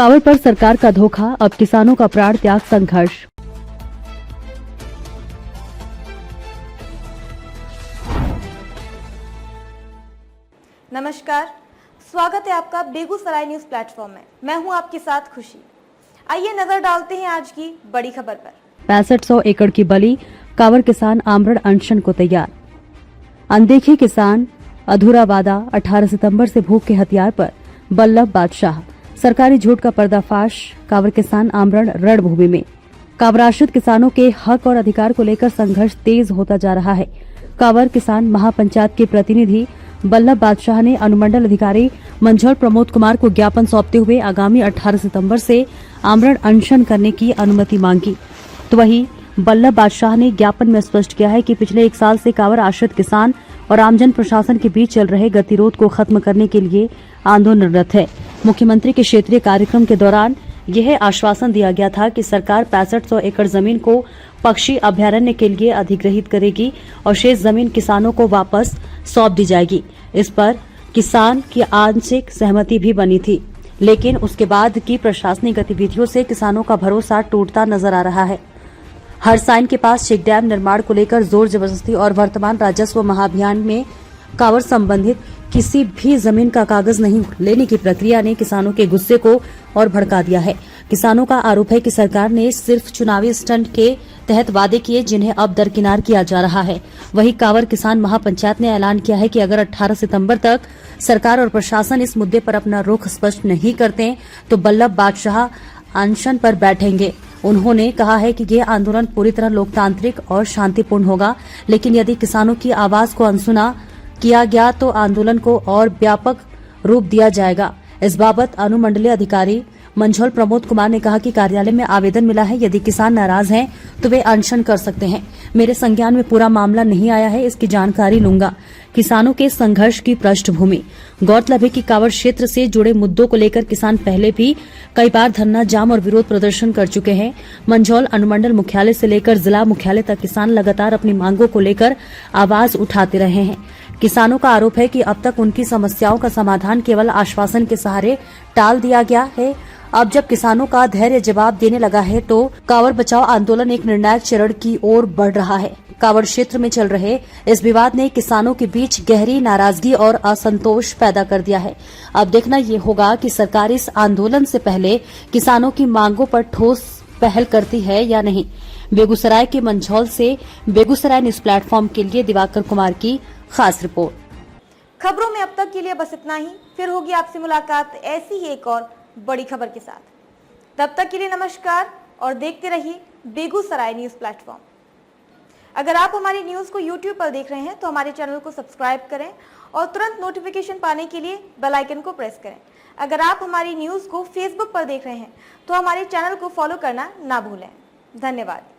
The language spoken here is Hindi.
कांवड़ पर सरकार का धोखा, अब किसानों का प्राण त्याग संघर्ष। नमस्कार, स्वागत है आपका बेगूसराय न्यूज प्लेटफॉर्म में। मैं हूं आपके साथ खुशी। आइए नजर डालते हैं आज की बड़ी खबर पर। 6500 एकड़ की बली, कांवड़ किसान आमरण अनशन को तैयार। अनदेखे किसान, अधूरा वादा, 18 सितंबर से भूख के हथियार पर बल्लभ बादशाह। सरकारी झूठ का पर्दाफाश, कांवड़ किसान आमरण रणभूमि में। कांवड़ आश्रित किसानों के हक और अधिकार को लेकर संघर्ष तेज होता जा रहा है। कांवड़ किसान महापंचायत के प्रतिनिधि बल्लभ बादशाह ने अनुमंडल अधिकारी मंझौल प्रमोद कुमार को ज्ञापन सौंपते हुए आगामी 18 सितंबर से आमरण अनशन करने की अनुमति मांगी। तो वहीं बल्लभ बादशाह ने ज्ञापन में स्पष्ट किया है कि पिछले 1 साल से कांवड़ आश्रित किसान और आमजन प्रशासन के बीच चल रहे गतिरोध को खत्म करने के लिए आंदोलनरत है। मुख्यमंत्री के क्षेत्रीय कार्यक्रम के दौरान यह आश्वासन दिया गया था कि सरकार 6500 एकड़ जमीन को पक्षी अभ्यारण्य के लिए अधिग्रहित करेगी और शेष जमीन किसानों को वापस सौंप दी जाएगी। इस पर किसान की आंशिक सहमति भी बनी थी, लेकिन उसके बाद की प्रशासनिक गतिविधियों से किसानों का भरोसा टूटता नजर आ रहा है। हरसाइन के पास चेक डैम निर्माण को लेकर जोर जबरदस्ती और वर्तमान राजस्व महाअभियान में कांवड़ संबंधित किसी भी जमीन का कागज नहीं लेने की प्रक्रिया ने किसानों के गुस्से को और भड़का दिया है। किसानों का आरोप है कि सरकार ने सिर्फ चुनावी स्टंट के तहत वादे किए, जिन्हें अब दरकिनार किया जा रहा है। वहीं कांवड़ किसान महापंचायत ने ऐलान किया है कि अगर 18 सितंबर तक सरकार और प्रशासन इस मुद्दे पर अपना रुख स्पष्ट नहीं करते तो बल्लभ बादशाह अनशन पर बैठेंगे। उन्होंने कहा है कि यह आंदोलन पूरी तरह लोकतांत्रिक और शांतिपूर्ण होगा, लेकिन यदि किसानों की आवाज को अनसुना किया गया तो आंदोलन को और व्यापक रूप दिया जाएगा। इस बाबत अनुमंडलीय अधिकारी मंझौल प्रमोद कुमार ने कहा कि कार्यालय में आवेदन मिला है, यदि किसान नाराज हैं तो वे अनशन कर सकते हैं। मेरे संज्ञान में पूरा मामला नहीं आया है, इसकी जानकारी लूंगा। किसानों के संघर्ष की पृष्ठभूमि। गौरतलब है कि कांवड़ क्षेत्र से जुड़े मुद्दों को लेकर किसान पहले भी कई बार धरना, जाम और विरोध प्रदर्शन कर चुके हैं। मंझौल अनुमंडल मुख्यालय से लेकर जिला मुख्यालय तक किसान लगातार अपनी मांगों को लेकर आवाज उठाते रहे हैं। किसानों का आरोप है कि अब तक उनकी समस्याओं का समाधान केवल आश्वासन के सहारे टाल दिया गया है। अब जब किसानों का धैर्य जवाब देने लगा है तो कांवड़ बचाओ आंदोलन एक निर्णायक चरण की ओर बढ़ रहा है। कांवड़ क्षेत्र में चल रहे इस विवाद ने किसानों के बीच गहरी नाराजगी और असंतोष पैदा कर दिया है। अब देखना ये होगा कि सरकार इस आंदोलन से पहले किसानों की मांगों पर ठोस पहल करती है या नहीं। बेगूसराय के मंझौल से बेगूसराय न्यूज प्लेटफॉर्म के लिए दिवाकर कुमार की खास रिपोर्ट। खबरों में अब तक के लिए बस इतना ही। फिर होगी आपसे मुलाकात ऐसी ही एक और बड़ी खबर के साथ। तब तक के लिए नमस्कार और देखते रहिए बेगूसराय न्यूज प्लेटफॉर्म। अगर आप हमारी न्यूज को YouTube पर देख रहे हैं तो हमारे चैनल को सब्सक्राइब करें और तुरंत नोटिफिकेशन पाने के लिए बेल आइकन को प्रेस करें। अगर आप हमारी न्यूज को Facebook पर देख रहे हैं तो हमारे चैनल को फॉलो करना ना भूलें। धन्यवाद।